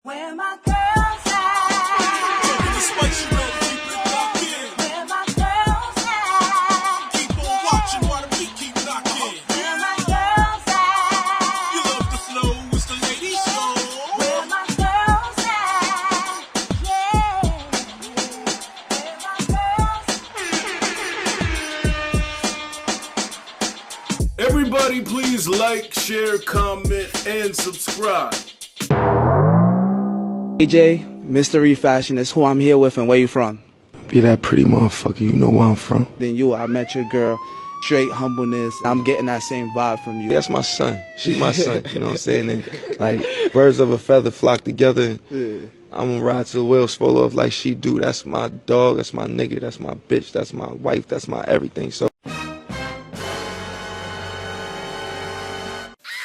Where my girls at? Taking the spice, you know, keep it locked in. Where my girls at? Keep on watching while the beat keep knocking. Where my girls at? You love the flow, it's the lady show. Where my girls at? Yeah. Where my girls? Everybody please like, share, comment, and subscribe. AJ, Mystery Fashion is who I'm here with, and where you from? Be that pretty motherfucker, you know where I'm from. Then you, I met your girl, straight humbleness. I'm getting that same vibe from you. That's my son. She's my son, you know what I'm saying? And like, birds of a feather flock together. Yeah. I'm gonna ride to the wheels full of like she do. That's my dog, that's my nigga, that's my bitch, that's my wife, that's my everything. So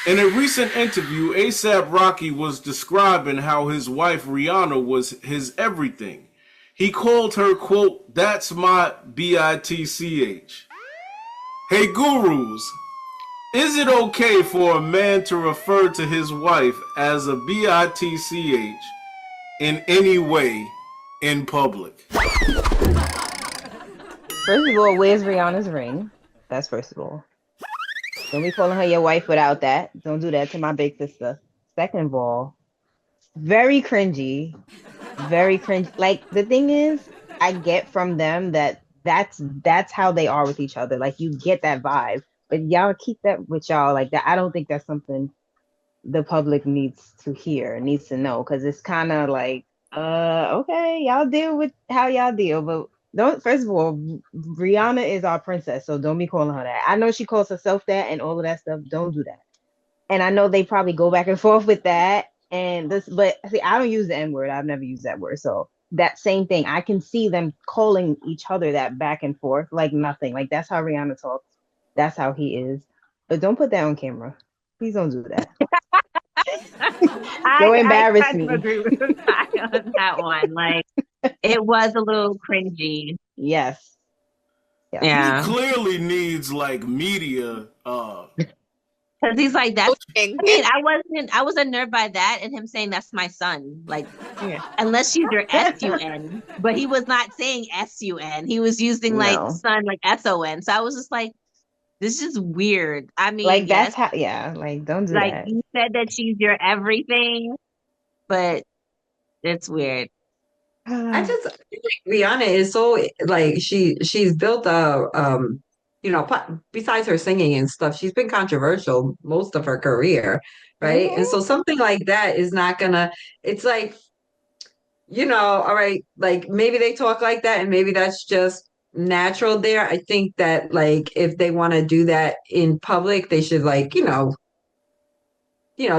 In a recent interview, A$AP Rocky was describing how his wife Rihanna was his everything. He called her, quote, "That's my bitch." Hey gurus, is it okay for a man to refer to his wife as a bitch in any way in public? First of all, where's Rihanna's ring? That's first of all. Don't be calling her your wife without that. Don't do that to my big sister. Second of all, very cringy. Very cringe. Like, the thing is, I get from them that that's how they are with each other. Like, you get that vibe. But y'all keep that with y'all like that. I don't think that's something the public needs to hear, needs to know, because it's kind of like, okay, y'all deal with how y'all deal, but don't. First of all, Rihanna is our princess, so don't be calling her that. I know she calls herself that and all of that stuff. Don't do that. And I know they probably go back and forth with that and this, but see, I don't use the N word. I've never used that word, so that same thing. I can see them calling each other that back and forth like nothing. Like, that's how Rihanna talks. That's how he is. But don't put that on camera. Please don't do that. Don't embarrass I kind me. of agree with Ty on that one. Like, it was a little cringy. Yes. He Yeah. clearly needs like media. Because he's like, that's, I mean, I wasn't nerved by that and him saying that's my son. Like, unless she's your SUN. But he was not saying SUN. He was using like No. son, like SON. So I was just like, this is weird. I mean, Like, that's yes, how, yeah, like, don't do like that. you said that she's your everything, but it's weird. I just think Rihanna is so like she's built a besides her singing and stuff, she's been controversial most of her career, right? And so something like that is not gonna, it's like, all right, like maybe they talk like that and maybe that's just natural there. I think that like if they want to do that in public, they should like,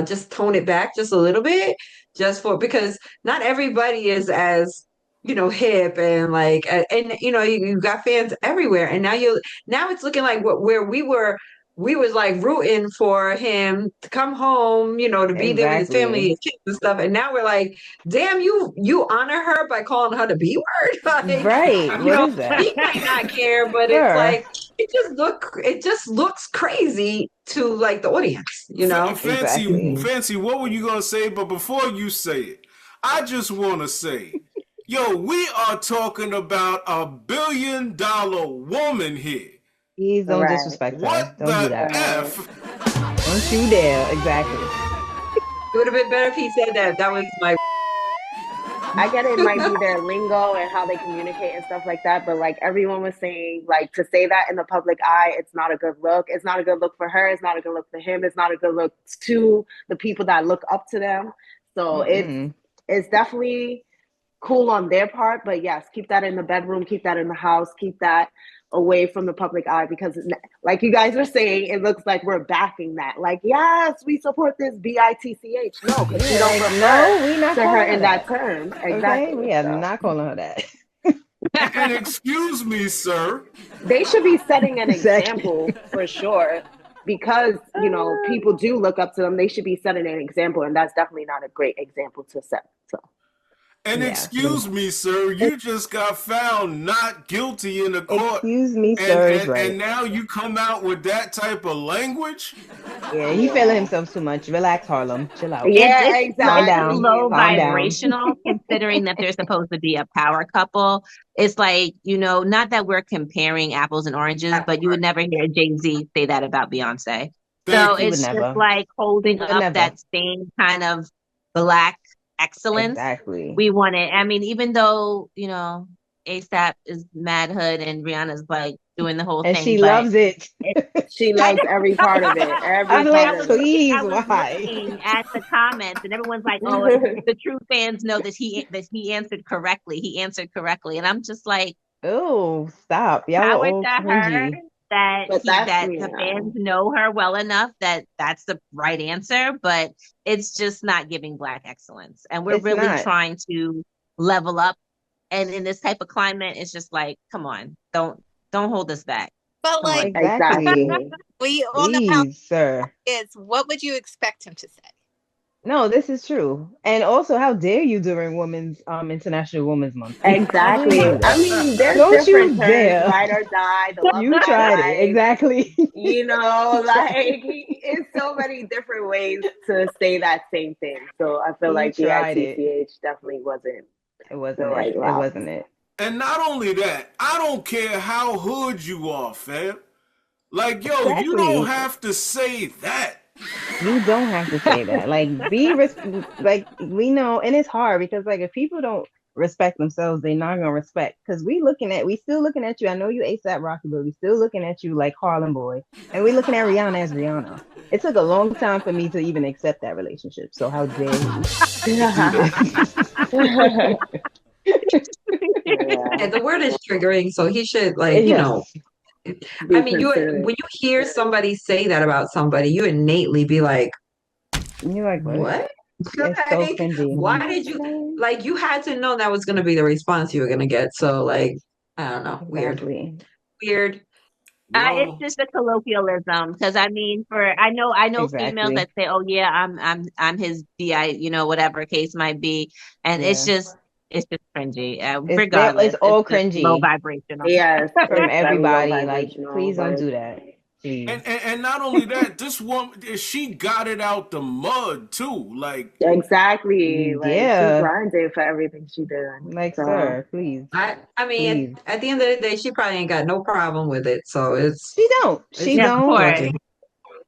just tone it back just a little bit, just for because not everybody is as hip and like and you've got fans everywhere, and now it's looking like where we was like rooting for him to come home, to be there with his family and kids and stuff, and now we're like, damn, you honor her by calling her the B word, like, Right. What is that? he might not care, but it's like it just looks crazy to like the audience, Fancy, what were you gonna say? But before you say it, I just want to say, yo, we are talking about $1 billion woman here. Please don't disrespect her. What Don't do the that. F? Don't you dare. Exactly. It would have been better if he said that. That was my. I get it might be their lingo and how they communicate and stuff like that, but like everyone was saying, like, to say that in the public eye, it's not a good look. It's not a good look for her. It's not a good look for him. It's not a good look to the people that look up to them. So it's definitely cool on their part, but yes, keep that in the bedroom, keep that in the house, keep that away from the public eye, because like you guys were saying, it looks like we're backing that. Like, yes, we support this bitch. No, because we don't refer we not to her calling in that. that term. Okay? Exactly. We are not calling her that. And excuse me, sir. They should be setting an example for sure, because people do look up to them. They should be setting an example, and that's definitely not a great example to set. So And Yeah. excuse me, sir, you just got found not guilty in the court. Excuse me, sir, is And right. now you come out with that type of language? Yeah, he feeling himself too much. Relax, Harlem. Chill out. Yeah, It's Calm so down. low Calm down. vibrational considering that they're supposed to be a power couple. It's like, not that we're comparing apples and oranges, but you would never hear Jay-Z say that about Beyonce. Thank So you. He would it's just never. like holding Would up never. that same kind of Black excellence. Exactly. We want it. I mean, even though, ASAP is mad hood and Rihanna's like doing the whole And thing, she but loves it. She loves every part of it. Every I'm part like, of it. please, I was why? looking at the comments, and everyone's like, "Oh, the true fans know that he answered correctly. He answered correctly," and I'm just like, Oh, stop. Y'all are "Power all to her cringy. that But that's that the fans yeah. know her well enough that that's the right answer." But it's just not giving Black excellence, and we're It's really not. trying to level up. And in this type of climate, it's just like, come on, don't hold us back. But Come on. like, Exactly. Exactly. we all know how Please, sir. it is. What would you expect him to say? No, this is true. And also, how dare you during Women's International Women's Month? Exactly. How dare you do I that? mean, there's Don't different you terms, dare. ride or die, the love You of my tried it. life. Exactly. Like it's so many different ways to say that same thing. So I feel He like tried it. BITCH definitely wasn't It the wasn't right it. It route. wasn't it. And not only that, I don't care how hood you are, fam. Like, yo, you Exactly. don't have to say that. You don't have to say that. Like, like we know, and it's hard because like if people don't respect themselves, they're not gonna respect. Because we still looking at you. I know you ASAP Rocky, but we still looking at you like Harlem Boy, and we looking at Rihanna as Rihanna. It took a long time for me to even accept that relationship. So how dare he do this? And the word is triggering, so he should like, Yes. I mean, when you hear somebody say that about somebody, you innately be like, You're like, what? It's so Like, cringy. why did you like you had to know that was gonna be the response you were gonna get. So like, I don't know, Exactly. weird. It's Well, just a colloquialism because I mean, I know females Exactly. that say, "Oh yeah, I'm his bi," whatever case might be, and Yeah. it's just cringy. It's Regardless, all it's just low cringy vibrational. Yes, from it's very low everybody. Like, vibrational, please don't but do that. Please. and not only that, this woman, she got it out the mud too. Like, exactly. Like she Yeah. grinded for everything she did. Like, So sir, please. I mean, Please. at the end of the day, she probably ain't got no problem with it. So it's She don't. it's She Yeah, of don't. course. working.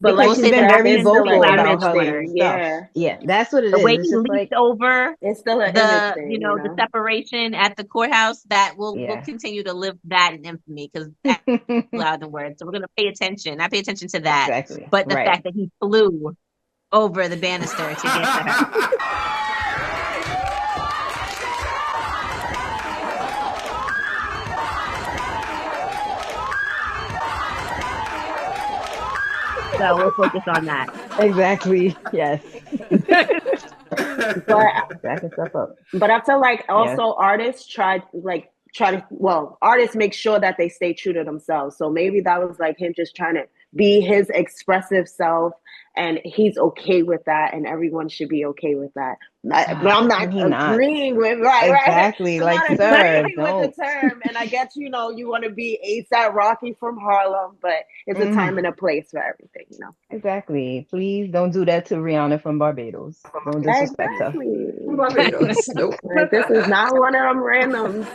but Because like she's you been said, very it's still vocal an about image her thing. stuff. Yeah. Yeah, that's what it The is. way It's he just leaped like, over It's still an image the thing, the separation at the courthouse, that will yeah. continue to live that in infamy because that's loud in words. So we're gonna pay attention. I pay attention to that, Exactly. but the Right. fact that he flew over the banister to get to her. So we'll focus on that. Exactly. Yes. but Backing stuff up. but I feel like also artists try to artists make sure that they stay true to themselves. So maybe that was like him just trying to be his expressive self, and he's okay with that, and everyone should be okay with that. But I'm not He not. agreeing with Exactly. I'm Like, not sir, agreeing with the term, and I get you want to be ASAP Rocky from Harlem, but it's a time and a place for everything, Exactly. Please don't do that to Rihanna from Barbados. Don't disrespect Exactly. Barbados. Nope. Like, this is not one of them randoms.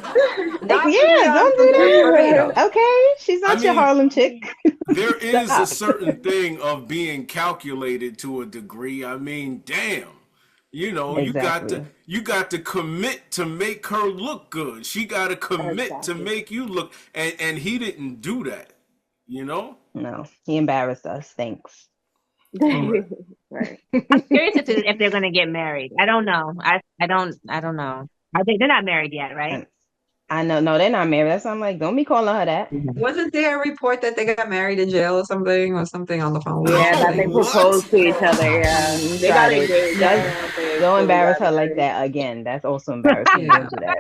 Not Yeah, don't do that. Barbados. Okay, she's not your mean, Harlem chick. there is a Stop. certain thing of being calculated to a degree. I mean, damn. Exactly. you got to commit to make her look good. She got to commit to make you look, and he didn't do that. No, he embarrassed us. Thanks. Right. I'm curious if they're gonna get married. I don't know. I don't know. I think they're not married yet, right? I know. No, they're not married. That's why I'm like, don't be calling her that. Wasn't there a report that they got married in jail or something on the phone? Yeah, that they What? proposed to each other. Yeah, they got Tried it. engaged. Don't embarrass her like that again. That's also embarrassing. Don't do that.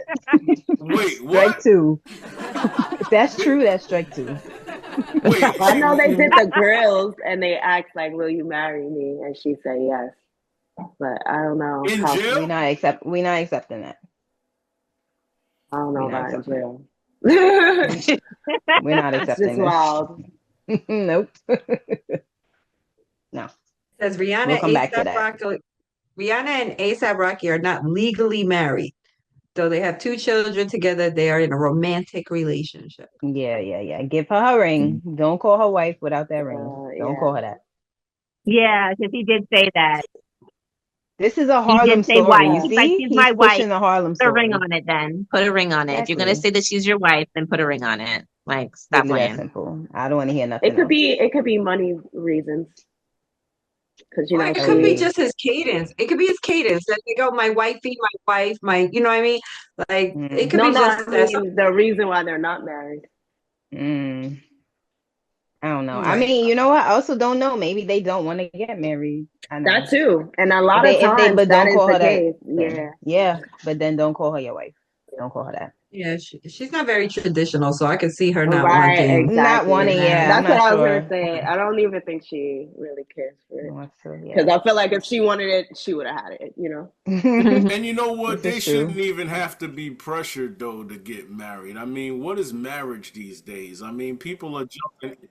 Wait, Strike what? 2. If that's true, that's strike 2. Wait, I know they did the grills, and they asked like, "Will you marry me?" And she said yes. But I don't know in how. jail? We're not accepting that. I don't know We're not about in accepting jail. it. We're not It's accepting just wild. this. Nope. No. Says We'll come back to that. Rihanna and ASAP Rocky are not legally married. Though they have 2 children together, they are in a romantic relationship. Yeah. Give her her ring. Don't call her wife without that ring. Don't call Yeah. her that. Yeah, because he did say that. This is a He Harlem did say story. wife. You He's like, see? she's He's my wife. pushing the Harlem Put a ring story. on it then. Put a ring on it. If you're gonna say that she's your wife, then put a ring on it. Like, stop Really that playing. simple. I don't want to hear It nothing could else. be money reasons. Because Or it could be just his cadence. It could be his cadence. That they go, my wifey, my wife, my, you know what I mean? Like, it could be just I mean the reason why they're not married. I don't know. Right. I mean, you know what? I also don't know. Maybe they don't want to get married. I know. That too. And a lot of times but that don't is call the her case. that. Yeah, but then don't call her your wife. Don't call her that. Yeah, she's not very traditional, so I could see her not Right, wanting. exactly. Not wanting, yeah. That's I'm what not I was sure. gonna say. I don't even think she really cares for it. Wants to, Because I feel like if she wanted it, she would have had it, you know? And you know what? This They is true. shouldn't even have to be pressured, though, to get married. I mean, what is marriage these days? I mean, people are jumping.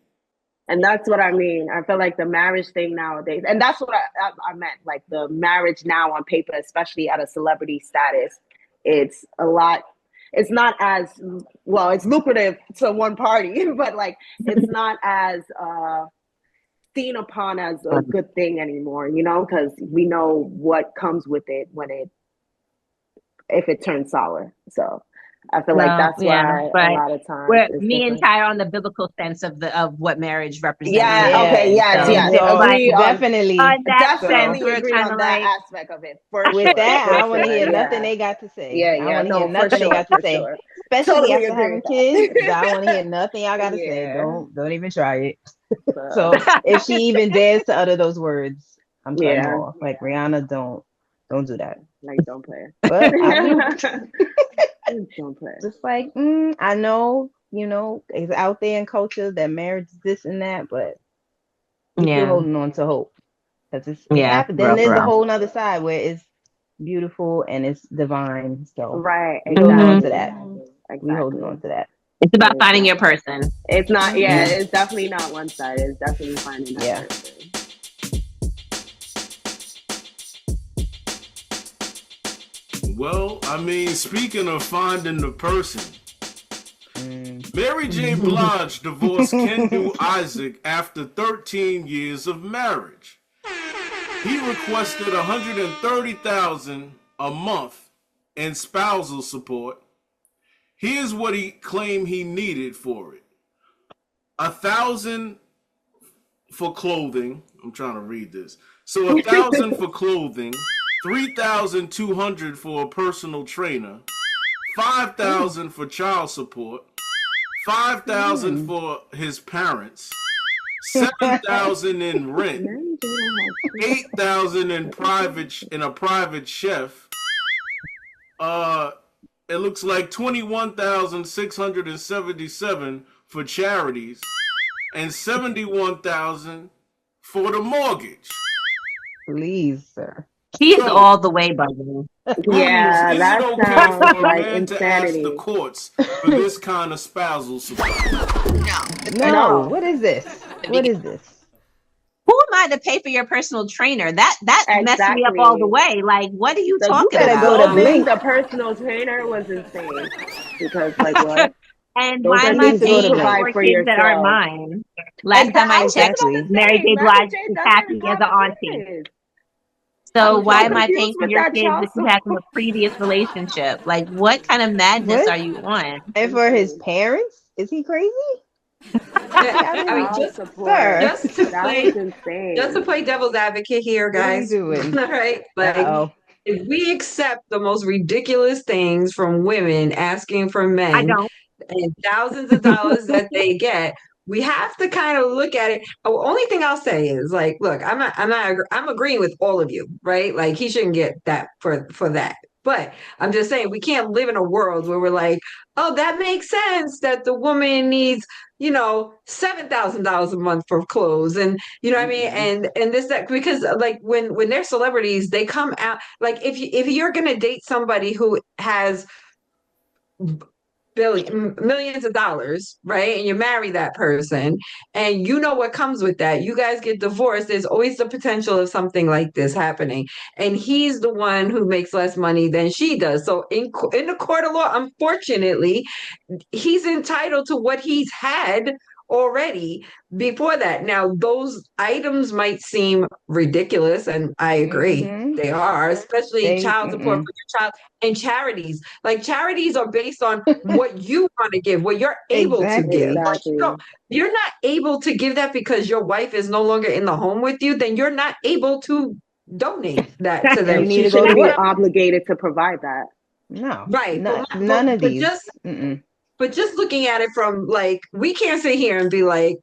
And that's what I mean. I feel like the marriage thing nowadays, and that's what I meant, like the marriage now on paper, especially at a celebrity status, it's a lot. It's not as well. It's lucrative to one party, but like it's not as seen upon as a good thing anymore. You know, because we know what comes with it if it turns sour. So I feel like that's why a lot of times me and Ty are on the biblical sense of what marriage represents. Yeah. Okay. Yes. So Agree definitely. Definitely agree on that aspect of it. With that, I want to hear nothing they got to say. Yeah. I want to hear nothing they got to say. Especially Totally after having kids. I want to hear nothing y'all got to say. Don't even try it. So if she even dares to utter those words, I'm cutting her off. Like Rihanna, don't do that. Like don't play. But I do. Don't play. Just like I know, you know, it's out there in culture that marriage is this and that, but you're holding on to hope because it's happened. Then there's a whole nother side where it's beautiful and it's divine. So we hold on to that. Exactly. We holding on to that. It's about finding your person. It's not. Yeah, it's definitely not one side. It's definitely finding that person. Well, I mean, speaking of finding the person, Mary J Blige divorced Kendu Isaac after 13 years of marriage. He requested $130,000 a month in spousal support. Here's what he claimed he needed for it: $1,000 for clothing. I'm trying to read this. So $1,000 for clothing, $3,200 for a personal trainer, $5,000 for child support, $5,000 for his parents, $7,000 in rent, $8,000 in a private chef. It looks like $21,677 for charities, and $71,000 for the mortgage. Please, sir. He's all the way bugging. Yeah, that sounds like insanity. To ask the courts for this kind of spousal support. No. What is this? What is this? Who am I to pay for your personal trainer? That messed me up all the way. Like, what are you talking about? The personal trainer was insane. Because like what? And why am I paying for kids that aren't mine? Last time I checked, Mary J Blige is happy as an auntie. So why am I paying for your kids if you had from a previous relationship? Like, what kind of madness are you on? And for his parents? Is he crazy? Just to play devil's advocate here, guys. What are you doing? All right. Like, if we accept the most ridiculous things from women asking for men and thousands of dollars that they get, we have to kind of look at it. The only thing I'll say is, like, look, I'm agreeing with all of you, right? Like, he shouldn't get that for that. But I'm just saying, we can't live in a world where we're like, oh, that makes sense that the woman needs, $7,000 a month for clothes, and you know what I mean, and this, that, because like when they're celebrities, they come out, like if you're gonna date somebody who has millions of dollars, right? And you marry that person, and you know what comes with that. You guys get divorced. There's always the potential of something like this happening, and he's the one who makes less money than she does. So in the court of law, unfortunately, he's entitled to what he's had already before that. Now, those items might seem ridiculous, and I agree. They are, especially child support for your child and charities. Like, charities are based on what you want to give, what you're able to give. Exactly. You're not able to give that because your wife is no longer in the home with you, then you're not able to donate that to them. And she shouldn't be obligated to provide that. No. Right. None of these. But just looking at it from, like, we can't sit here and be like,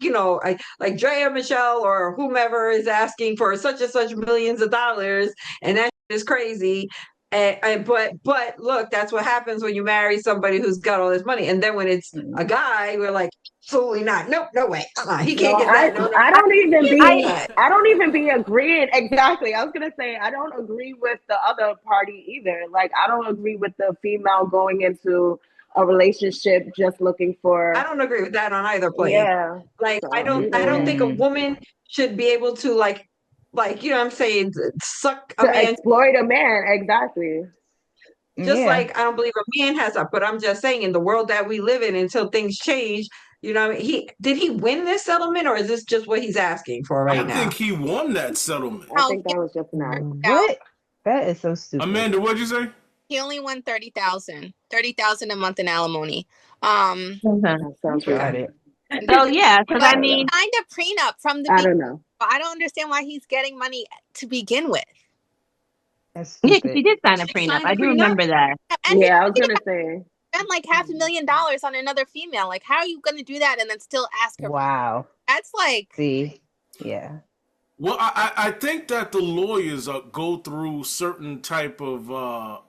like Drea, Michelle, or whomever is asking for such and such millions of dollars, and that is crazy. But look, that's what happens when you marry somebody who's got all this money. And then when it's a guy, we're like, absolutely not. Nope, no way. He can't get that. No. I don't even be agreeing. Exactly. I was gonna say I don't agree with the other party either. Like, I don't agree with the female going into a relationship just looking for. I don't agree with that on either plane. Yeah. Like, I don't think a woman should be able to like, you know what I'm saying, suck a man, exploit a man. Exactly. Just like I don't believe a man has that, but I'm just saying, in the world that we live in, until things change, you know, did he win this settlement, or is this just what he's asking for right now? I think he won that settlement. I think that was just an act. What? That is so stupid. Amanda, what'd you say? He only won $30,000 a month in alimony. That sounds right. So yeah, because I mean, signed a prenup from the. I don't know. I don't understand why he's getting money to begin with. Yeah, because he did sign a prenup. I do remember that. And I was gonna say. Spend like $500,000 on another female. Like, how are you going to do that and then still ask her? Wow. That's like. See, yeah. Well, I think that the lawyers go through certain type of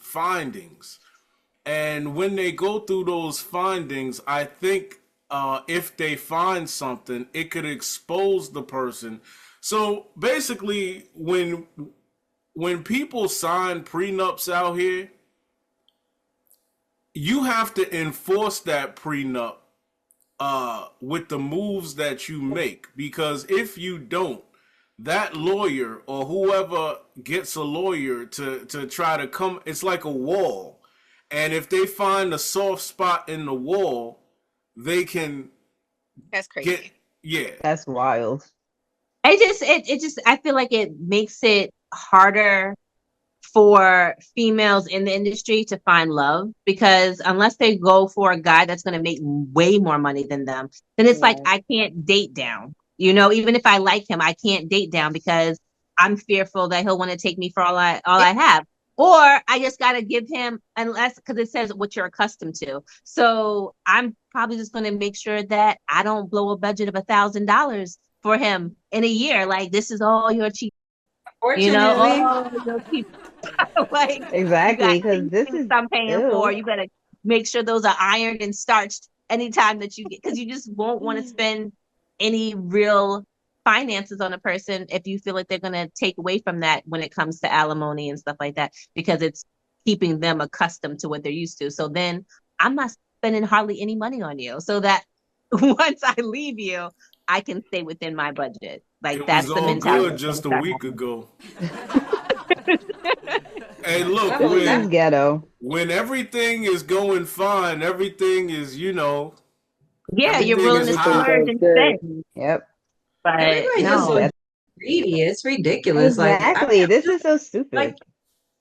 findings, and when they go through those findings, I think if they find something, it could expose the person. So basically, when people sign prenups out here, you have to enforce that prenup with the moves that you make, because if you don't, that lawyer or whoever gets a lawyer to try to come, it's like a wall, and if they find a soft spot in the wall, they can. That's crazy. That's wild. It just I feel like it makes it harder for females in the industry to find love, because unless they go for a guy that's going to make way more money than them, then it's like, I can't date down. You know, even if I like him, I can't date down because I'm fearful that he'll want to take me for all I have. Or I just got to give him, unless, because it says what you're accustomed to. So I'm probably just going to make sure that I don't blow a budget of $1,000 for him in a year. Like, this is all your cheap. You know, like, exactly, because this is I'm paying for. You better make sure those are ironed and starched anytime that you get, because you just won't want to spend any real finances on a person if you feel like they're going to take away from that when it comes to alimony and stuff like that, because it's keeping them accustomed to what they're used to. So then I'm not spending hardly any money on you, so that once I leave you, I can stay within my budget. Like, that's the mentality. Good just a week ago. Hey, look, when everything is going fine, everything is, yeah, you're willing to splurge and spend. Yep. But no, that's greedy. It's ridiculous. Exactly. This is so stupid. Like,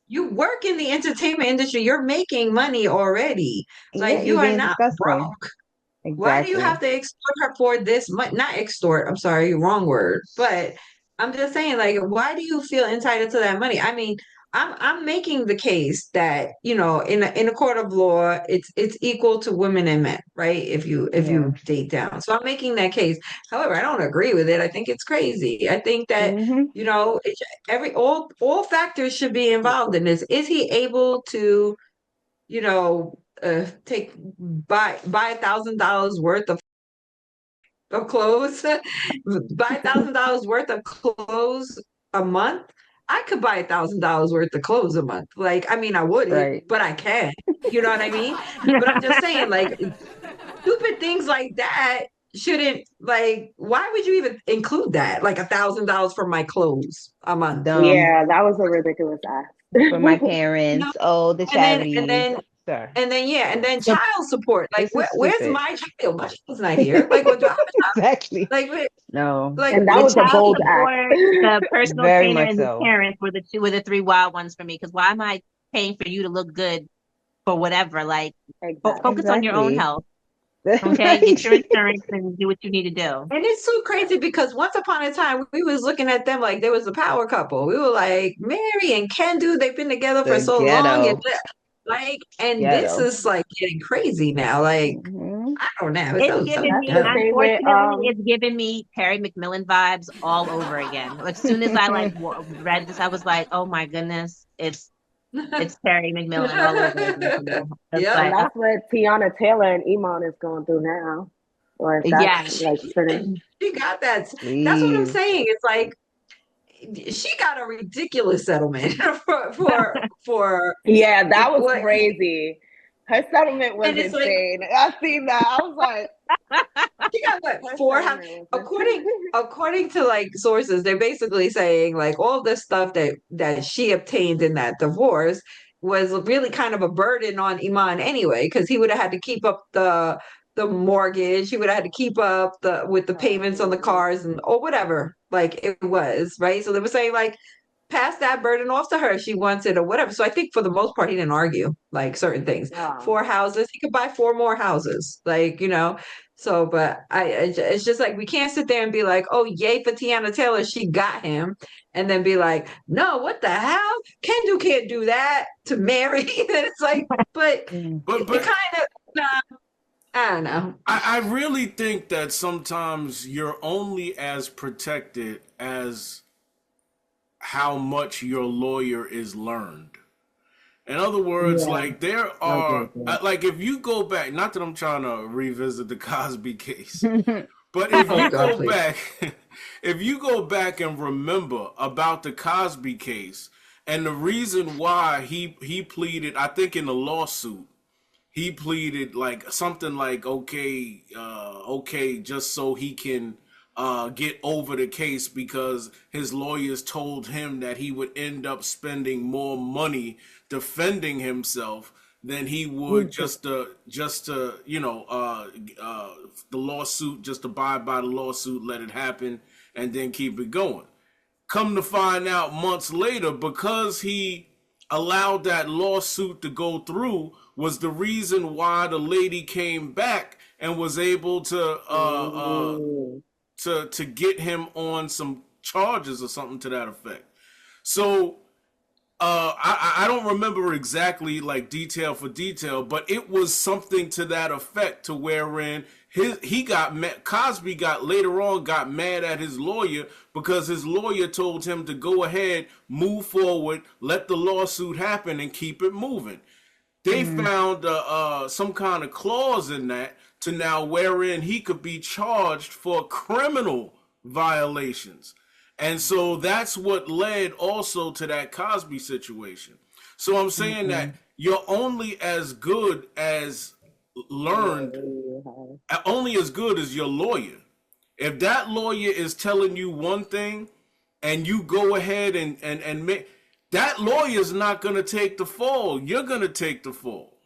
you work in the entertainment industry, you're making money already. Like, you are not broke. Exactly. Why do you have to extort her for this much? Not extort, I'm sorry, wrong word. But I'm just saying, like, why do you feel entitled to that money? I mean, I'm making the case that, you know, in a court of law, it's equal to women and men, right? If you date down. So I'm making that case. However, I don't agree with it. I think it's crazy. I think that, you know, all factors should be involved in this. Is he able to, you know, buy $1,000 worth of clothes, buy $1,000 worth of clothes a month I could buy $1,000 worth of clothes a month. Like, I mean, I wouldn't, Right. but I can. You know what I mean? But I'm just saying, like, stupid things like that shouldn't, like, why would you even include that? Like $1,000 for my clothes a month. Dumb. Yeah, that was a ridiculous ask. For my You know? parents. Oh, the And then and charities. then Sir, and then The child support. Like, this is where's stupid. my child? My child's not here. Like, what do I have a child? Exactly. Like, No. like And that The was a child bold act. support, the personal Very trainer, much and the so. parents were the three wild ones for me. Because why am I paying for you to look good for whatever? Like, Exactly. focus on your own Exactly. health. Okay, get your insurance and do what you need to do. And it's so crazy because once upon a time we was looking at them like there was a power couple. We were like, Mary and Kendu, they've been together for The so long, and ghetto. like, and this Ghetto. is like getting crazy now. Like, Hmm. I don't know, it's It's so giving That's me, the dumb. same with unfortunately, it's giving me Perry McMillan vibes all over again. As soon as I like read this, I was like, oh my goodness, it's Perry McMillan all over again. It's Yep. and like, that's what Tiana Taylor and Iman is going through now. Or if that's yes, like finished. She got that. That's what I'm Please. saying. It's like she got a ridiculous settlement for Yeah, that was what, crazy. Her settlement was and it's like insane. I seen that. I was like, she got what her four settlement was according to like sources, they're basically saying like all this stuff that she obtained in that divorce was really kind of a burden on Iman anyway, because he would have had to keep up the mortgage, he would have had to keep up with the payments on the cars and or whatever like it was, right? So they were saying like pass that burden off to her if she wants it or whatever. So I think for the most part he didn't argue like certain things. yeah. 4 houses, he could buy 4 more houses, like, you know. So, but it's just like we can't sit there and be like, "Oh, yay for Tiana Taylor, she got him," and then be like, "No, what the hell? Kendall can't do that to Mary." And it's like, but it But kind of, nah, I don't know. I really think that sometimes you're only as protected as how much your lawyer is learned. In other words, Yeah. like there are, like if you go back, not that I'm trying to revisit the Cosby case, but if Oh you God, go please. back, if you go back and remember about the Cosby case and the reason why he pleaded, I think in the lawsuit, he pleaded like something like okay, just so he can get over the case because his lawyers told him that he would end up spending more money defending himself than he would just to the lawsuit, just abide by the lawsuit, let it happen, and then keep it going. Come to find out months later, because he allowed that lawsuit to go through was the reason why the lady came back and was able to get him on some charges or something to that effect. So I don't remember exactly like detail for detail, but it was something to that effect, to wherein he got mad. Cosby later on got mad at his lawyer because his lawyer told him to go ahead, move forward, let the lawsuit happen, and keep it moving. They found some kind of clause in that to now wherein he could be charged for criminal violations. And so that's what led also to that Cosby situation. So I'm saying that you're only as good as learned, only as good as your lawyer. If that lawyer is telling you one thing and you go ahead and make, that lawyer's not going to take the fall. You're going to take the fall.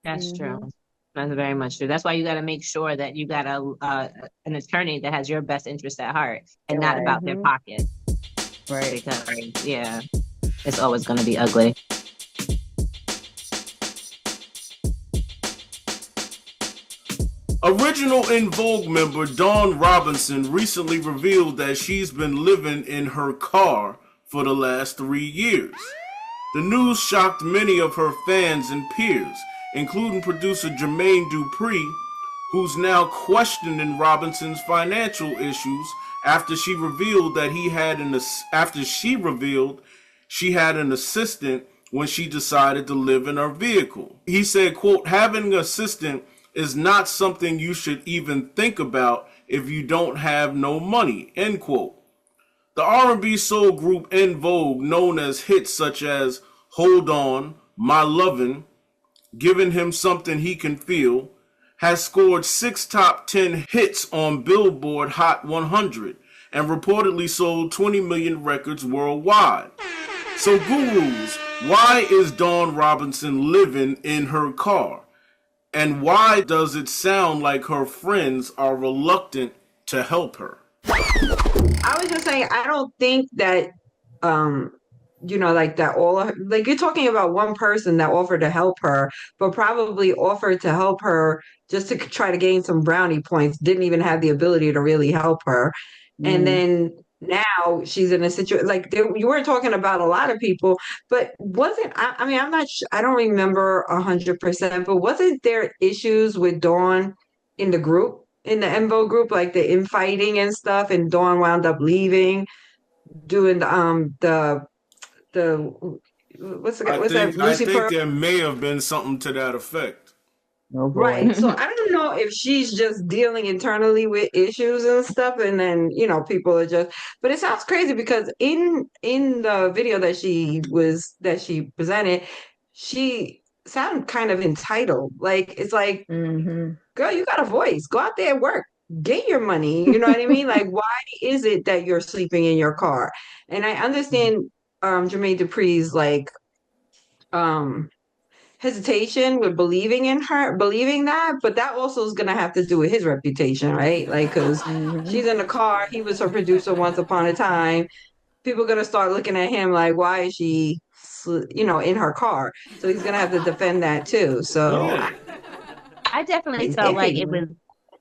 that's true. That's very much true. That's why you got to make sure that you got an attorney that has your best interest at heart and not about their pocket. Right. Because yeah, it's always going to be ugly. Original In Vogue member Dawn Robinson recently revealed that she's been living in her car for the last 3 years. The news shocked many of her fans and peers, including producer Jermaine Dupri, who's now questioning Robinson's financial issues after she revealed that she had an assistant when she decided to live in her vehicle. He said, quote, "Having an assistant is not something you should even think about if you don't have no money," end quote. The R&B soul group En Vogue, known as hits such as Hold On, My Lovin', Giving Him Something He Can Feel, has scored 6 top 10 hits on Billboard Hot 100 and reportedly sold 20 million records worldwide. So gurus, why is Dawn Robinson living in her car? And why does it sound like her friends are reluctant to help her? I was just saying, I don't think that, like that like you're talking about one person that offered to help her, but probably offered to help her just to try to gain some brownie points, didn't even have the ability to really help her. And then now she's in a situation like you weren't talking about a lot of people, but wasn't, I mean, I'm not sure, I don't remember 100%, but wasn't there issues with Dawn in the group? In the Envo group, like the infighting and stuff, and Dawn wound up leaving, doing the what's the guy? What's that? I Lucy think Pearl. there may have been something to that effect. Oh boy. Right. So I don't know if she's just dealing internally with issues and stuff, and then people are just. But it sounds crazy because in the video that she presented, she sounded kind of entitled. Like it's like, girl, you got a voice. Go out there and work. Get your money. You know what I mean? Like, why is it that you're sleeping in your car? And I understand Jermaine Dupri's like hesitation with believing that, but that also is going to have to do with his reputation, right? Like, because she's in the car, he was her producer once upon a time. People are going to start looking at him like, why is she, in her car? So he's going to have to defend that too. So I definitely felt like it was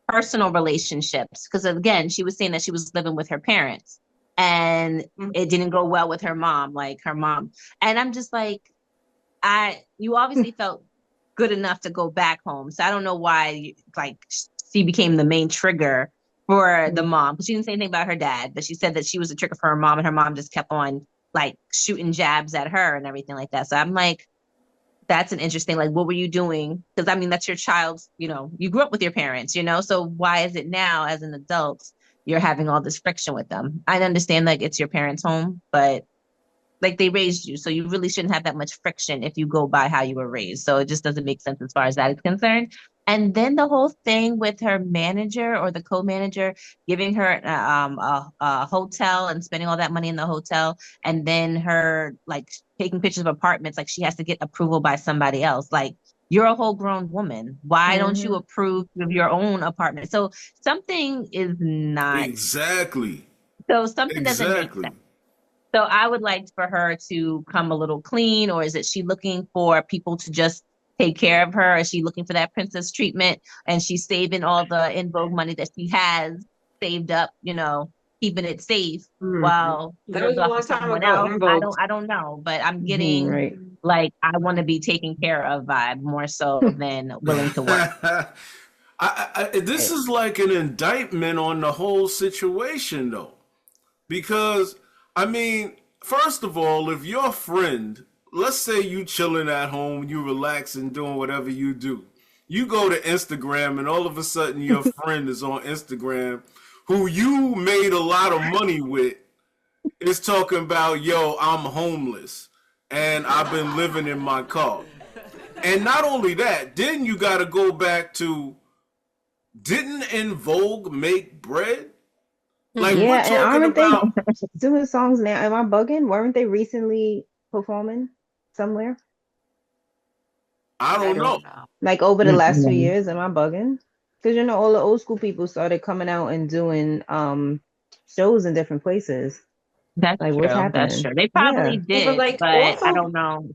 personal relationships because, again, she was saying that she was living with her parents and it didn't go well with her mom, and I'm just like, you obviously felt good enough to go back home, so I don't know why she became the main trigger for the mom, because she didn't say anything about her dad, but she said that she was a trigger for her mom, and her mom just kept on like shooting jabs at her and everything like that. So I'm like, that's an interesting, like, what were you doing? Because I mean, that's your child's, you grew up with your parents, so why is it now as an adult you're having all this friction with them? I understand like it's your parents' home, but like they raised you, so you really shouldn't have that much friction if you go by how you were raised. So it just doesn't make sense as far as that is concerned. And then the whole thing with her manager or the co-manager giving her a hotel and spending all that money in the hotel, and then her like taking pictures of apartments, like she has to get approval by somebody else. Like, you're a whole grown woman. Why don't you approve of your own apartment? So something is not exactly. So something doesn't make sense. So I would like for her to come a little clean, or is it she looking for people to just take care of her? Is she looking for that princess treatment and she's saving all the En Vogue money that she has saved up, keeping it safe while that was a long time ago. I don't know, but I'm getting like, I want to be taken care of vibe more so than willing to work. This is like an indictment on the whole situation though, because I mean, first of all, if your friend, let's say you chilling at home, you relaxing, doing whatever you do, you go to Instagram and all of a sudden your friend is on Instagram who you made a lot of money with is talking about, yo, I'm homeless and I've been living in my car. And not only that, then you got to go back to, didn't En Vogue make bread? Like, yeah, and aren't they doing songs now? Am I bugging? Weren't they recently performing somewhere? I don't know. Like over the last few years, am I bugging? Because all the old school people started coming out and doing shows in different places. That's like, what's happening? That's true. They probably did, but also, I don't know.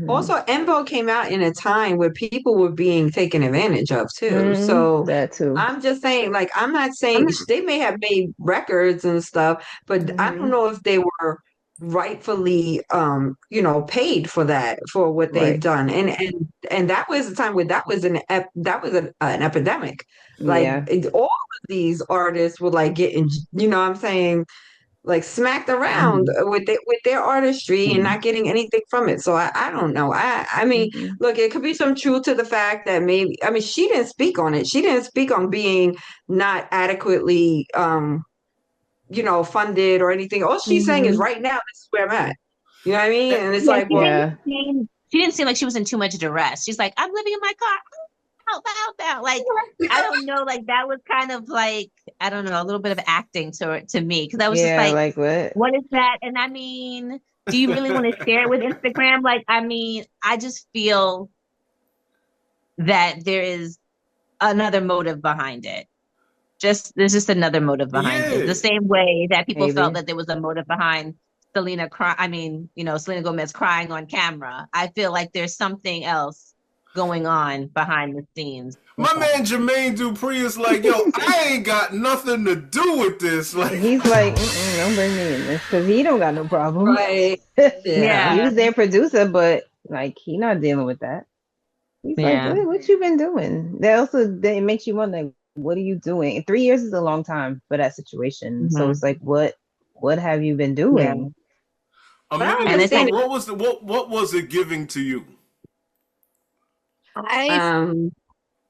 Also, En Vogue came out in a time where people were being taken advantage of too. So that too. I'm just saying, like, I'm not saying they may have made records and stuff, but I don't know if they were rightfully paid for what they've done. And that was a time where that was an epidemic. Like, all of these artists were like getting, what I'm saying, like smacked around with their artistry and not getting anything from it. So I don't know. I mean, look, it could be some truth to the fact that maybe, I mean, she didn't speak on it. She didn't speak on being not adequately funded or anything. All she's saying is right now, this is where I'm at. You know what I mean? And it's like, well, she didn't seem like she was in too much duress. She's like, I'm living in my car. Out. Like, I don't know. Like, that was kind of like, I don't know, a little bit of acting to me. Because I was just like, what is that? And I mean, do you really want to share it with Instagram? Like, I mean, I just feel that there is another motive behind it. There's just another motive behind it. The same way that people felt that there was a motive behind Selena Gomez crying on camera. I feel like there's something else going on behind the scenes. My man Jermaine Dupri is like, yo, I ain't got nothing to do with this. Like, he's like, don't bring me in this, because he don't got no problem. Right. Yeah. He was their producer, but like, he not dealing with that. He's like, what you been doing? It makes you wonder, what are you doing? 3 years is a long time for that situation. So it's like, what have you been doing? What was it giving to you?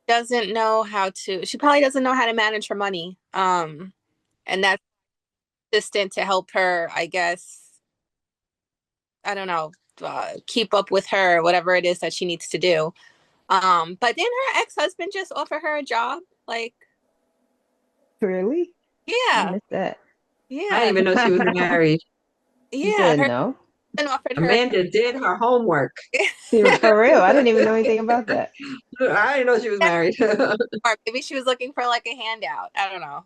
Doesn't know how to. She probably doesn't know how to manage her money. And that's assistant to help her, I guess. I don't know, keep up with her, whatever it is that she needs to do. But didn't her ex-husband just offer her a job? Like, really? Yeah. I missed that. Yeah. I didn't even know she was married. Yeah. No. Amanda did her homework. For real, I didn't even know anything about that. I didn't know she was married. Maybe she was looking for like a handout. I don't know.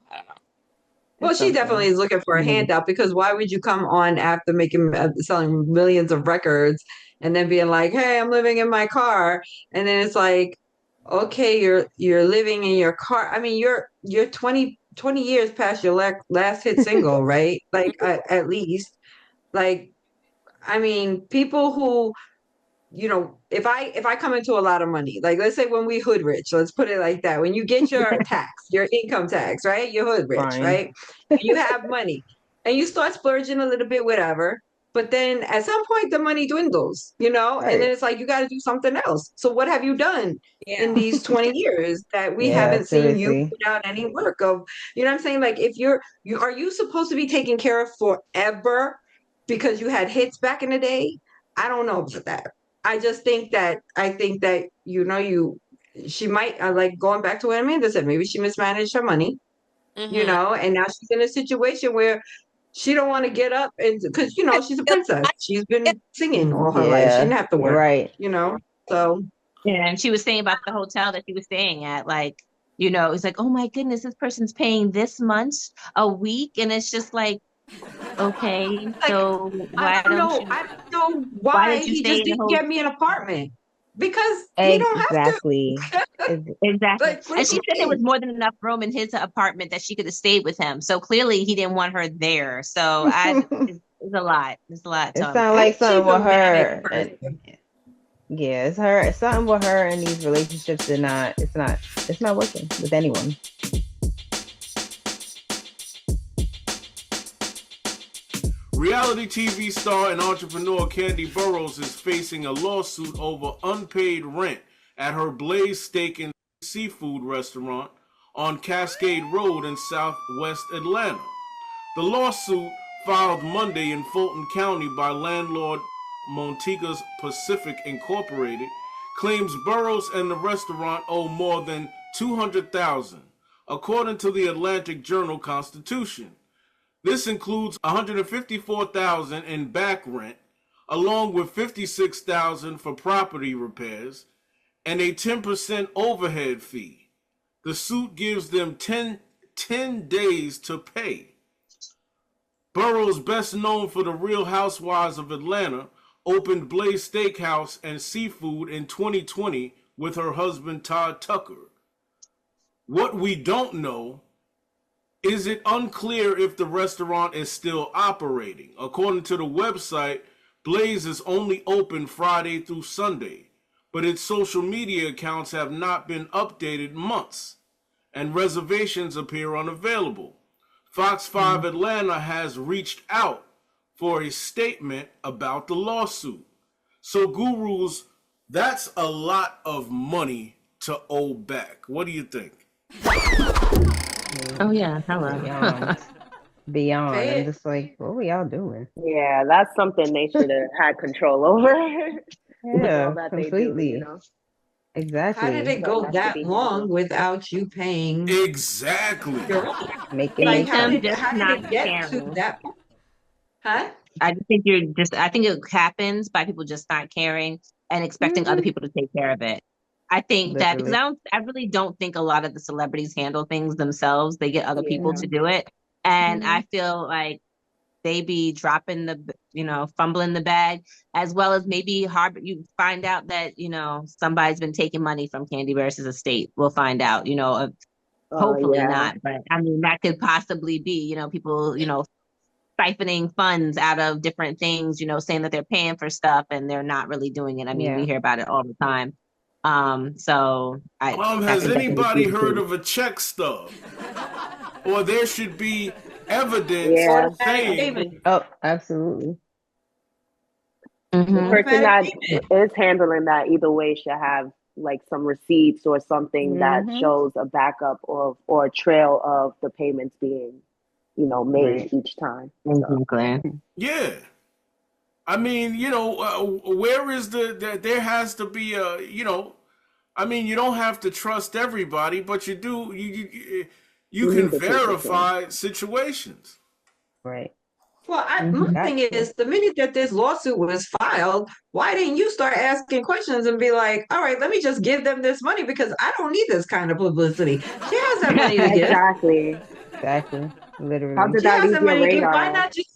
Well, she definitely is looking for a handout, because why would you come on after selling millions of records and then being like, hey, I'm living in my car, and then it's like, okay, you're living in your car. I mean, you're 20 years past your last hit single, right? Like at least, like, I mean, people who, if I come into a lot of money, like let's say when we hood rich, let's put it like that. When you get your your income tax, right? You're hood rich, right? You have money and you start splurging a little bit, whatever. But then at some point the money dwindles, and then it's like, you got to do something else. So what have you done in these 20 years that we haven't seen you put out any work of? You know what I'm saying? Like, if are you supposed to be taken care of forever because you had hits back in the day? I don't know about that. I think that she might, like going back to what Amanda said, maybe she mismanaged her money, and now she's in a situation where she don't want to get up, and because she's a princess, she's been singing all her life, she didn't have to work, right? So and she was saying about the hotel that she was staying at, like, it's like, oh my goodness, this person's paying this much a week, and it's just like, okay, so I don't know why he just didn't get me an apartment, because he don't have to. Exactly. And she said there was more than enough room in his apartment that she could have stayed with him. So clearly he didn't want her there. So it's a lot. It's a lot. It sounds like something with her. Yeah, it's something with her in these relationships. It's not working with anyone. Reality TV star and entrepreneur Kandi Burrus is facing a lawsuit over unpaid rent at her Blaze Steak and Seafood restaurant on Cascade Road in southwest Atlanta. The lawsuit, filed Monday in Fulton County by landlord Montigas Pacific Incorporated, claims Burrus and the restaurant owe more than $200,000, according to the Atlantic Journal-Constitution. This includes $154,000 in back rent, along with $56,000 for property repairs, and a 10% overhead fee. The suit gives them 10 days to pay. Burrus, best known for the Real Housewives of Atlanta, opened Blaze Steakhouse and Seafood in 2020 with her husband Todd Tucker. What we don't know is it unclear if the restaurant is still operating. According to the website, Blaze is only open Friday through Sunday, but its social media accounts have not been updated months, and reservations appear unavailable. Fox 5 Atlanta has reached out for a statement about the lawsuit. So, gurus, that's a lot of money to owe back. What do you think? Oh yeah, hello. beyond. Pay I'm it. just like, what were y'all doing? Yeah, that's something they should have had control over with all Yeah, that they do, you completely. know? How did it Exactly. Something go that should that be long handled. without you paying Exactly. your rent? Make it Like, make Them sense. just how did not it get to caring. that point? Huh? I just think I think it happens by people just not caring and expecting other Hmm. people to take care of it. I think that because Literally. I really don't think a lot of the celebrities handle things themselves. They get other people Yeah. to do it. And Hmm. I feel like they be dropping fumbling the bag, as well as maybe you find out that, somebody's been taking money from Kandi Burrus' estate. We'll find out, Oh, hopefully yeah. not, but I mean, that could possibly be, people, siphoning funds out of different things, saying that they're paying for stuff and they're not really doing it. I mean, we Yeah. hear about it all the time. So I Has think that could be anybody the heard case. of a check stub? Or there should be evidence Yeah. Automatic saying, payment. Honestly. Oh, absolutely. The Hmm. person Automatic that payment. is handling that either way should have like some receipts or something that Hmm. shows a backup or a trail of the payments being, made Right. each time. So Exactly. yeah. I mean, where is there has to be I mean, you don't have to trust everybody, but you do, you you can need to take the chance. verify situations. Right. Well, my Hmm. Got thing to. is, the minute that this lawsuit was filed, why didn't you start asking questions and be like, all right, let me just give them this money because I don't need this kind of publicity. She has that money to give. Exactly. Exactly. How Literally. did She that has leave that your money to give. Why radar? not just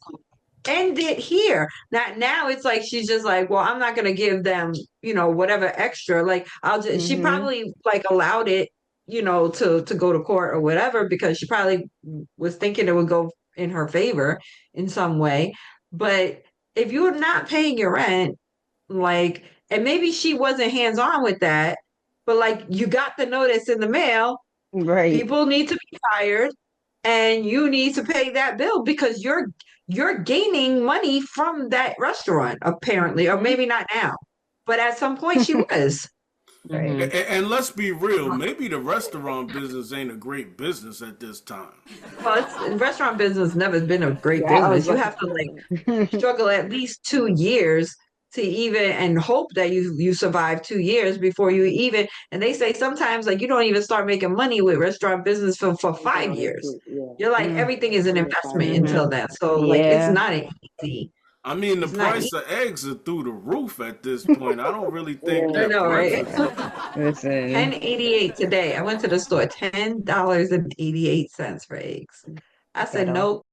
end it here? Now it's like she's just like, well, I'm not gonna give them, whatever extra. Like I'll just she Hmm. probably like allowed it, to go to court or whatever because she probably was thinking it would go in her favor in some way. But if you're not paying your rent, like, and maybe she wasn't hands on with that, but like you got the notice in the mail, Right. people need to be fired and you need to pay that bill because you're gaining money from that restaurant apparently, or Hmm. maybe not now, but at some point she was. Right. Hmm. And let's be real, maybe the restaurant business ain't a great business at this time. Well, restaurant business never been a great Yeah, I was business. You about to have to like say. struggle at least 2 years to even and hope that you survive 2 years before you even, and they say sometimes like you don't even start making money with restaurant business for five Until the years. two, yeah, You're like Mm. everything is an 3 to 5 investment years. until Hmm. then. So like it's Yeah. not easy. I mean, the It's not price easy. of eggs are through the roof at this point. I don't really think I Yeah. that know, right? breakfast. Yeah. Listen. 10.88 today. I went to the store, $10.88 for eggs. I said, Ghetto. nope.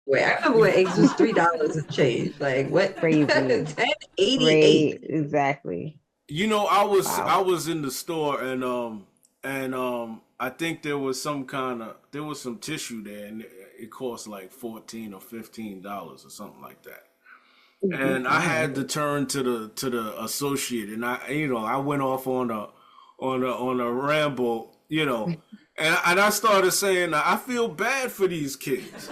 Wait, I remember when eggs was $3 and change. Like what? Crazy. 10.88. Right. Exactly. I Wow. was in the store and I think there was some tissue there and it cost like $14 or $15 or something like that. And I Mm. had to turn to the associate and I went off on a ramble, and I started saying I feel bad for these kids.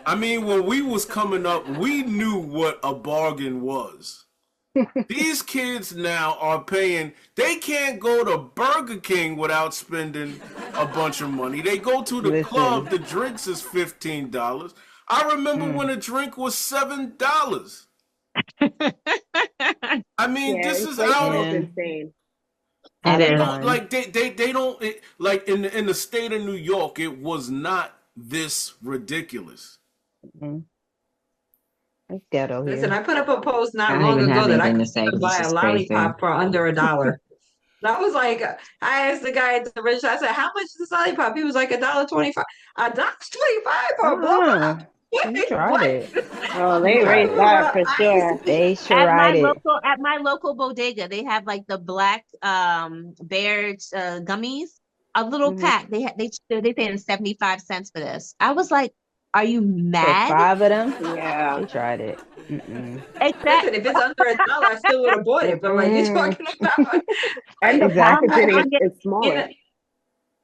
I mean, when we was coming up, we knew what a bargain was. These kids now are paying, they can't go to Burger King without spending a bunch of money. They go to the club, Listen. the drinks is $15. I remember when Mm. a drink was $7. I mean, Yeah, this is inflation out is of, Man, insane. It out of is. line. they don't, like in the state of New York, it was not this ridiculous. Mm. It's ghetto Listen, here. I put up a post I not don't long even have ago that I anything could to say because buy this a is crazy. lollipop for under $1. And I was like, I asked the guy at the register, I said, how much is this lollipop? He was like, $1.25. $1.25 for a blow pop? You Wait, tried what? it. Oh, You they You're tried talking raised it. that about for ice sure. tea? They tried it. At my local bodega, they have like the black bear gummies, a little Hmm. pack. They paying 75 cents for this. I was like, are you For mad? 5 of them, Yeah. they tried it. Mm-mm. Exact. Listen, if it's under $1, I still would have bought it. But like you're Mm. talking about, And like the I'm Exactly. like, packaging I'm getting, is smaller.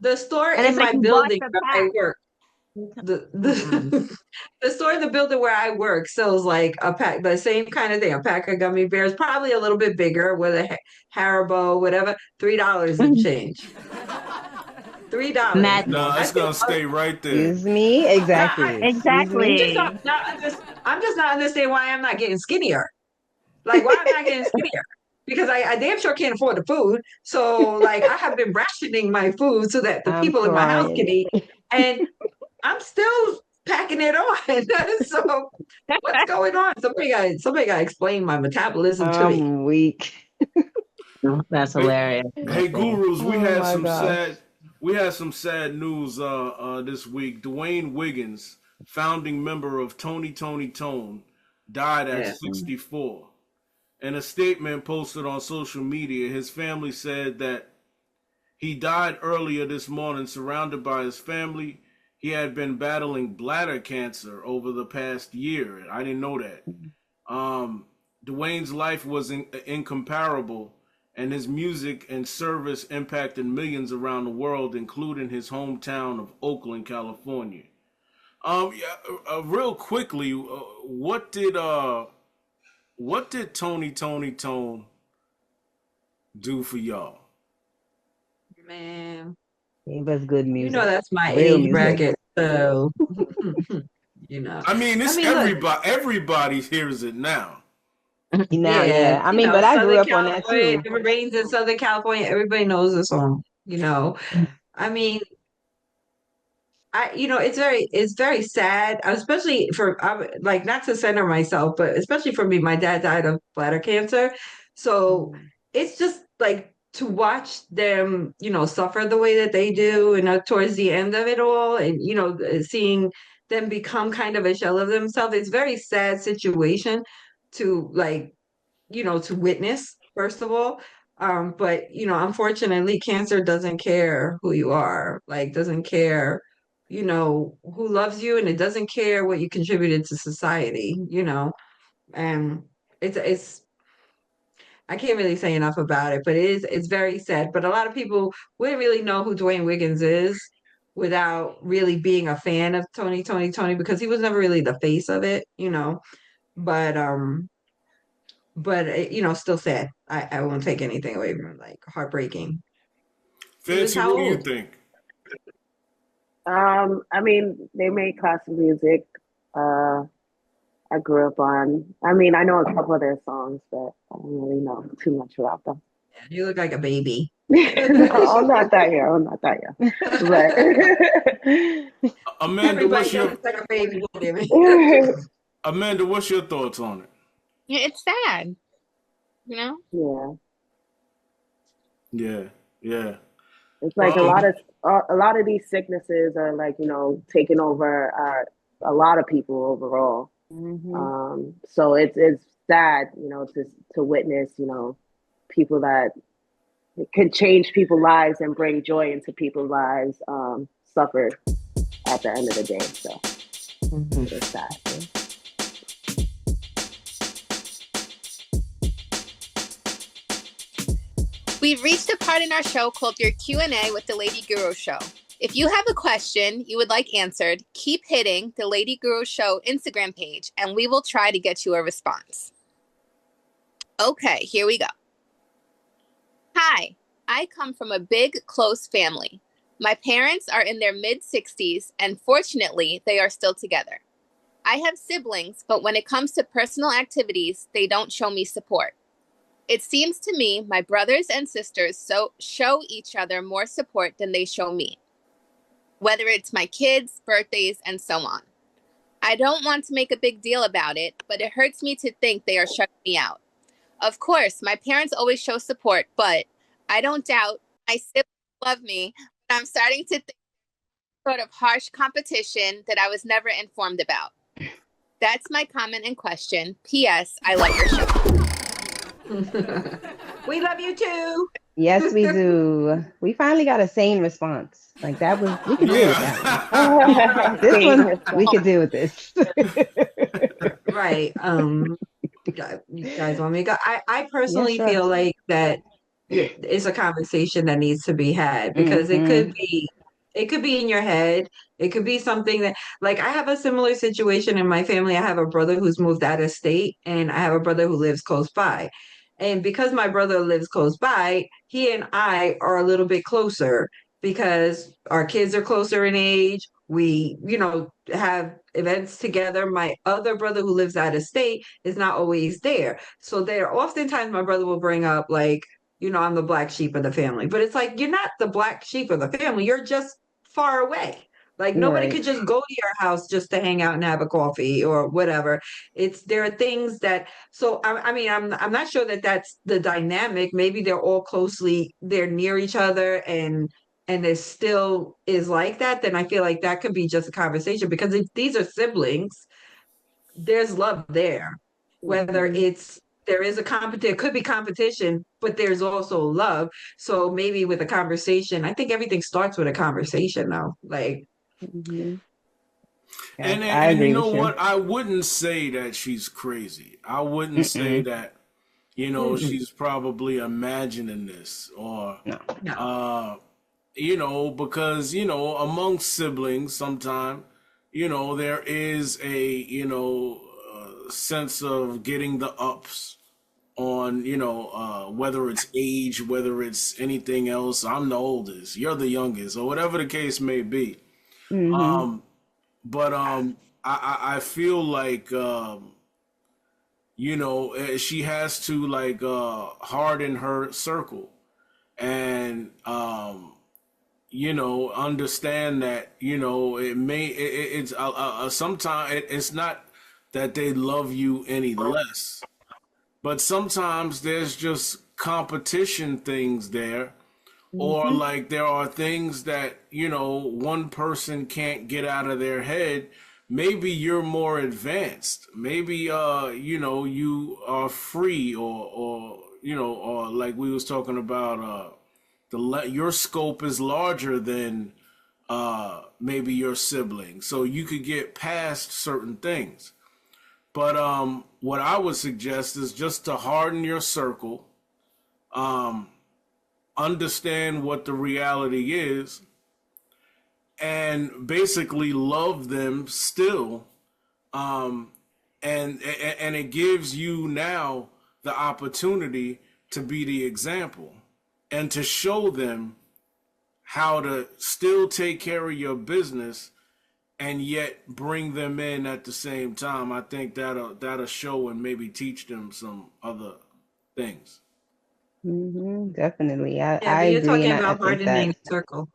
the store and in it's like my you bought building the where I pack. work, the Mm-mm. the store in the building where I work sells like a pack, the same kind of thing, a pack of gummy bears, probably a little bit bigger with a Haribo, whatever, $3 and change. $3. Madness. Nah, it's gonna stay right there. Excuse me? Now, Exactly. Excuse me? Exactly. I'm just not understanding why I'm not getting skinnier. Like, why I'm not getting skinnier? Because I damn sure can't afford the food. So, like, I have been rationing my food so that the I'm people in my house can crying. eat, and I'm still packing it on. So, what's going on? Somebody got to explain my metabolism to me. I'm weak. That's Hey, hilarious. hey, gurus, Oh my gosh. we had some sad news this week. Dwayne Wiggins, founding member of Tony Tone, died at Yeah. 64. In a statement posted on social media, his family said that he died earlier this morning surrounded by his family. He had been battling bladder cancer over the past year. I didn't know that. Dwayne's life was incomparable, and his music and service impacted millions around the world, including his hometown of Oakland, California. Real quickly, what did Tony Tone do for y'all? Man, Gave us good you know music. that's my Real age music. bracket. So, I mean, I it's mean, look, everybody hears it now. Now, yeah, yeah. I mean, but I grew Southern up on that California, too. if it rains in Southern California, everybody knows the song. I mean, it's very sad, especially like, not to center myself, but especially for me. My dad died of bladder cancer, so it's just like to watch them, suffer the way that they do, and towards the end of it all, and seeing them become kind of a shell of themselves. It's a very sad situation to, like, to witness, first of all. But unfortunately, cancer doesn't care who you are, like, doesn't care, who loves you, and it doesn't care what you contributed to society. And it's I can't really say enough about it, but it's very sad. But a lot of people wouldn't really know who Dwayne Wiggins is without really being a fan of Tony, because he was never really the face of it. But still sad. I won't take anything away from it, like, heartbreaking. He was Fancy, how what do you old? think? I mean, they made classic music. Uh, I grew up on. I mean, I know a couple of their songs, but I don't really know too much about them. You look like a baby. No, I'm not that young. I'm not that young. Amanda, Everybody else looks like a baby. Damn it. But Amanda, what's your thoughts on it? Yeah, it's sad, you know? yeah, Yeah. it's like a lot of these sicknesses are, like, taking over a lot of people overall. So it's sad, to witness, people that can change people's lives and bring joy into people's lives, suffer at the end of the day. So it's sad. We've reached a part in our show called your Q&A with the Lady Guru Show. If you have a question you would like answered, keep hitting the Lady Guru Show Instagram page and we will try to get you a response. Okay, here we go. Hi, I come from a big, close family. My parents are in their mid-60s and fortunately, they are still together. I have siblings, but when it comes to personal activities, they don't show me support. It seems to me my brothers and sisters show each other more support than they show me, whether it's my kids, birthdays, and so on. I don't want to make a big deal about it, but it hurts me to think they are shutting me out. Of course, my parents always show support, but I don't doubt my siblings love me, but I'm starting to think sort of harsh competition that I was never informed about. That's my comment and question. P.S. I love your show. We love you too. Yes, we do. We finally got a sane response. Like, that was, we could deal with that one. This one, we could deal with this. Right. You guys want me to go? I personally Yeah, sure. feel like that it's a conversation that needs to be had, because it could be in your head. It could be something that, like, I have a similar situation in my family. I have a brother who's moved out of state, and I have a brother who lives close by. And because my brother lives close by, he and I are a little bit closer. because our kids are closer in age. We, have events together. My other brother who lives out of state is not always there. So there, oftentimes my brother will bring up like, I'm the black sheep of the family. But it's like, you're not the black sheep of the family. You're just far away. Like nobody Right. could just go to your house just to hang out and have a coffee or whatever. There are things that, so I mean, I'm not sure that that's the dynamic. Maybe they're near each other, and there still is like that, then I feel like that could be just a conversation, because if these are siblings, there's love there. Whether Mhm. there is it could be competition, but there's also love. So maybe with a conversation, I think everything starts with a conversation though. Like, Mhm. And Yes, and, I and you agree know with you. what? I wouldn't say that she's crazy. I wouldn't say Mm-mm. that, Mm-mm. she's probably imagining this or No. no. uh because among siblings sometimes there is a sense of getting the ups on whether it's age, whether it's anything else. I'm the oldest, you're the youngest, or whatever the case may be. Mm-hmm. But I feel like she has to like harden her circle and understand that it's sometimes it's not that they love you any less, but sometimes there's just competition things there, or Mm-hmm. like there are things that one person can't get out of their head. Maybe you're more advanced, maybe you are free, or like we was talking about your scope is larger than maybe your sibling, so you could get past certain things. But what I would suggest is just to harden your circle, um, understand what the reality is, and basically love them still. Um, and it gives you now the opportunity to be the example and to show them how to still take care of your business and yet bring them in at the same time. I think that'll show and maybe teach them some other things. Mm-hmm. Definitely. I, Yeah, I but you're agree, and talking I about think hardening that, a circle.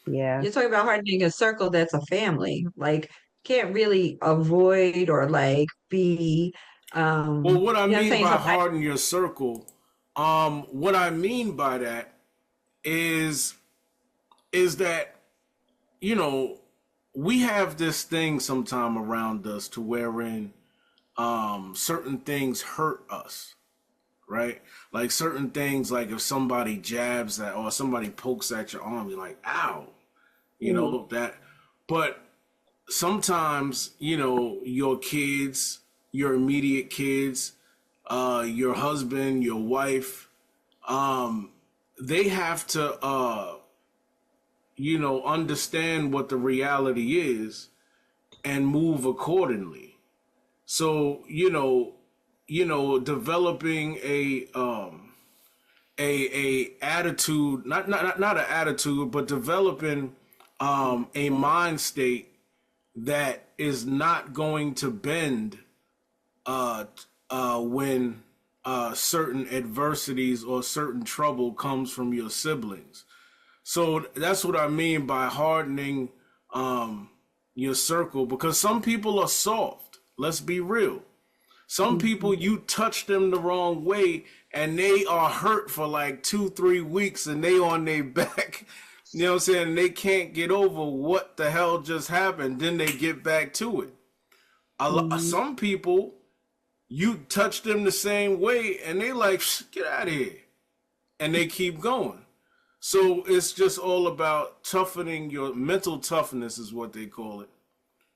yeah. You're talking about hardening a circle that's a family. Like, can't really avoid or like be, Well, what I you know what I'm mean saying? by Sometimes, harden your circle, what I mean by that is that you know we have this thing sometime around us to wherein certain things hurt us, right? Like certain things, like if somebody jabs at or somebody pokes at your arm, you're like, ow, Mm-hmm. that. But sometimes, your kids, your immediate kids, your husband, your wife, um, they have to, understand what the reality is and move accordingly. So, developing a attitude, not an attitude, but developing a mind state that is not going to bend uh, when certain adversities or certain trouble comes from your siblings. So that's what I mean by hardening your circle, because some people are soft. Let's be real. Some Mm-hmm. people, you touch them the wrong way and they are hurt for like 2-3 weeks and they on their back. You know what I'm saying? They can't get over what the hell just happened. Then they get back to it. Mm-hmm. Some people, you touch them the same way and they like, get out of here. And they keep going. So it's just all about toughening your mental toughness, is what they call it.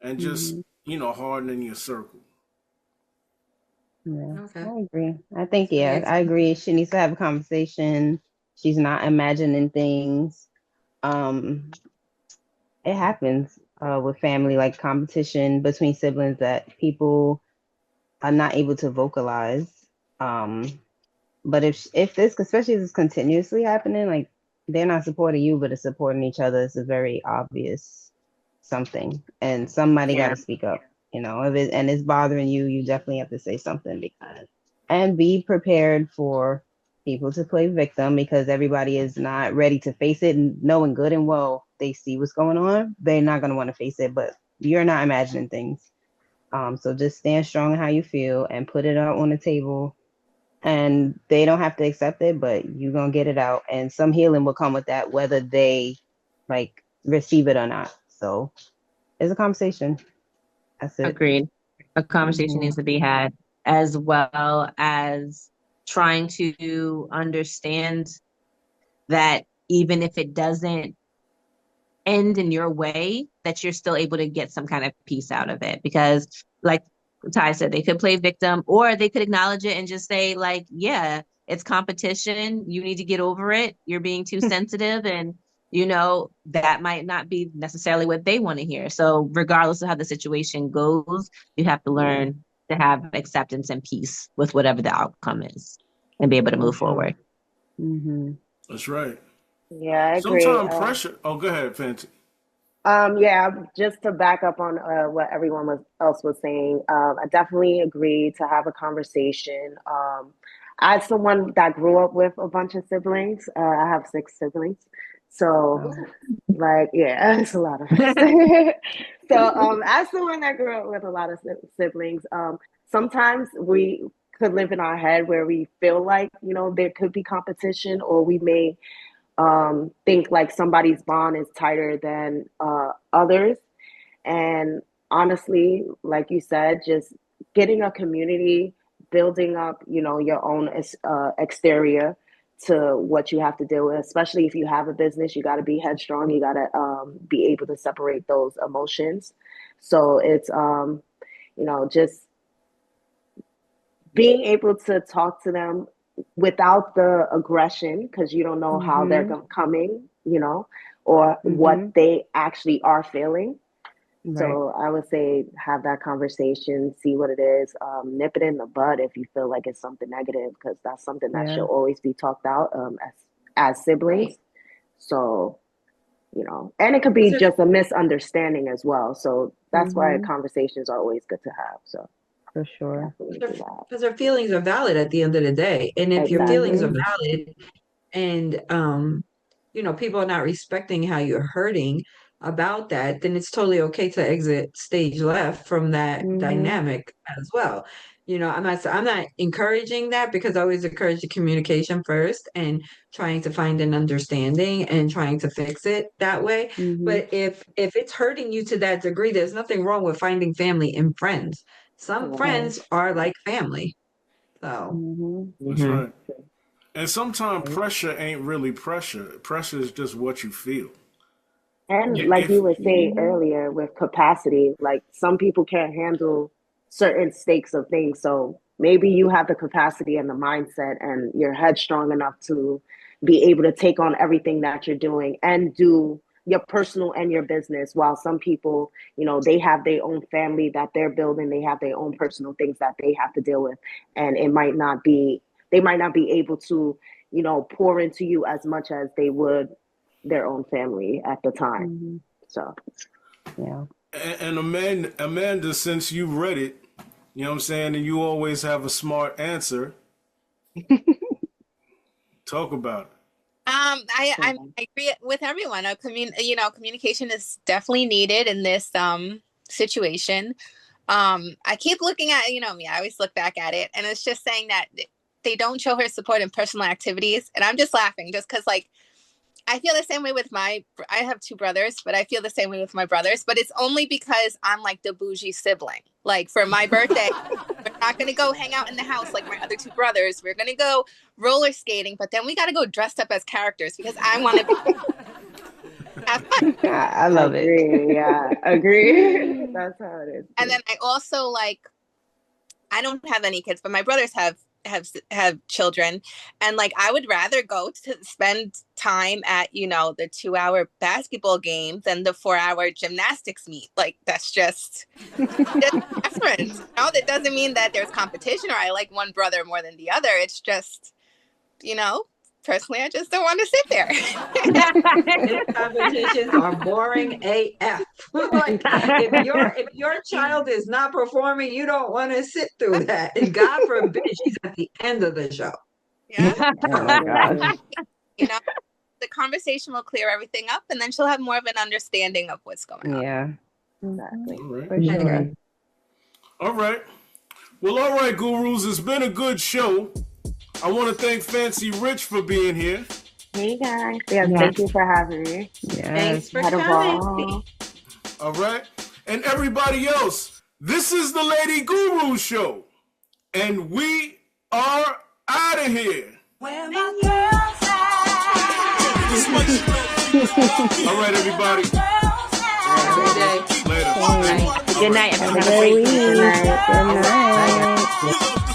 And just, Mm-hmm. hardening your circle. Yeah, okay. I agree. I think, So yeah, you, I agree. She needs to have a conversation. She's not imagining things. Um, it happens with family, like competition between siblings that people are not able to vocalize. Um, but if this, especially if it's continuously happening, like they're not supporting you, but it's supporting each other. It's a very obvious something, and somebody got Yeah, to speak up. If it's bothering you, you definitely have to say something and be prepared for people to play victim because everybody is not ready to face it and knowing good and well they see what's going on. They're not going to want to face it, but you're not imagining things. So just stand strong in how you feel and put it out on the table, and they don't have to accept it, but you're gonna get it out, and some healing will come with that, whether they like receive it or not. So it's a conversation. That's it. agreed. A conversation Hmm. needs to be had, as well as trying to understand that even if it doesn't end in your way, that you're still able to get some kind of peace out of it. Because, like Ty said, they could play victim or they could acknowledge it and just say, like, yeah, it's competition. You need to get over it. You're being too sensitive. And, that might not be necessarily what they want to hear. So, regardless of how the situation goes, you have to learn to have acceptance and peace with whatever the outcome is and be able to For move sure. forward. Hmm. That's right. Yeah, I agree. Sometimes pressure. Oh, go ahead, Fancy. Yeah, just to back up on what else was saying, I definitely agree to have a conversation. As someone that grew up with a bunch of siblings, I have 6 siblings, so Oh. like, yeah, it's a lot of us. So, as someone that grew up with a lot of siblings, sometimes we could live in our head where we feel like, there could be competition, or we may think like somebody's bond is tighter than others. And honestly, like you said, just getting a community, building up, your own exterior to what you have to deal with, especially if you have a business, you got to be headstrong. You got to be able to separate those emotions. So it's, just being able to talk to them without the aggression, because you don't know how they're Hmm. coming, or what Hmm. they actually are feeling. Right. So I would say have that conversation, see what it is, nip it in the bud if you feel like it's something negative, because that's something that should Yeah. always be talked out, as siblings. So, and it could be just a misunderstanding as well. So that's why Hmm. conversations are always good to have. So For sure. definitely do that. Because our feelings are valid at the end of the day. And if your feelings Exactly. are Hmm. valid and people are not respecting how you're hurting about that, then it's totally okay to exit stage left from that Hmm. dynamic as well. I'm not encouraging that, because I always encourage the communication first and trying to find an understanding and trying to fix it that way. Hmm. But if it's hurting you to that degree, there's nothing wrong with finding family and friends. Some Right. friends are like family. So Hmm. That's Hmm. right. And sometimes Right. pressure ain't really pressure. Pressure is just what you feel. And like If you were saying Hmm. earlier with capacity, like some people can't handle certain stakes of things. So maybe you have the capacity and the mindset and you're headstrong enough to be able to take on everything that you're doing and do your personal and your business, while some people, they have their own family that they're building, they have their own personal things that they have to deal with. And they might not be able to, pour into you as much as they would their own family at the time. Hmm. So Yeah. and Amanda, since you read it, you know what I'm saying, and you always have a smart answer. Talk about I agree with everyone. Communication is definitely needed in this situation. I keep looking at, me, I always look back at it, and it's just saying that they don't show her support in personal activities, and I'm just laughing just because, like, I feel the same way with I have 2 brothers, but I feel the same way with my brothers, but it's only because I'm like the bougie sibling. Like for my birthday, we're not going to go hang out in the house like my other 2 brothers. We're going to go roller skating, but then we got to go dressed up as characters because I want to have fun. I love it. agree. Yeah, agree. That's how it is And too. then I also like I don't have any kids, but my brothers have children, and like I would rather go to spend time at the 2 hour basketball game than the 4 hour gymnastics meet. Like that's preference. That doesn't mean that there's competition or I like one brother more than the other. It's just you know Personally, I just don't want to sit there. These competitions are boring AF. Like, if your child is not performing, you don't want to sit through that. And God forbid she's at the end of the show. Yeah. Oh my gosh. You know, the conversation will clear everything up, and then she'll have more of an understanding of what's going on. Yeah. Exactly. All right. For sure. All right. Well, all right, gurus. It's been a good show. I want to thank Fancy Rich for being here. Hey guys. Yeah, thank you for having me. Thanks for Had a coming. ball. All right. And everybody else, this is the Lady Guru Show. And we are out of here. Where my girls at? All right, everybody. Every day. Later. Good night, everyone. Have a Have a great great week. week. Good night. Good night.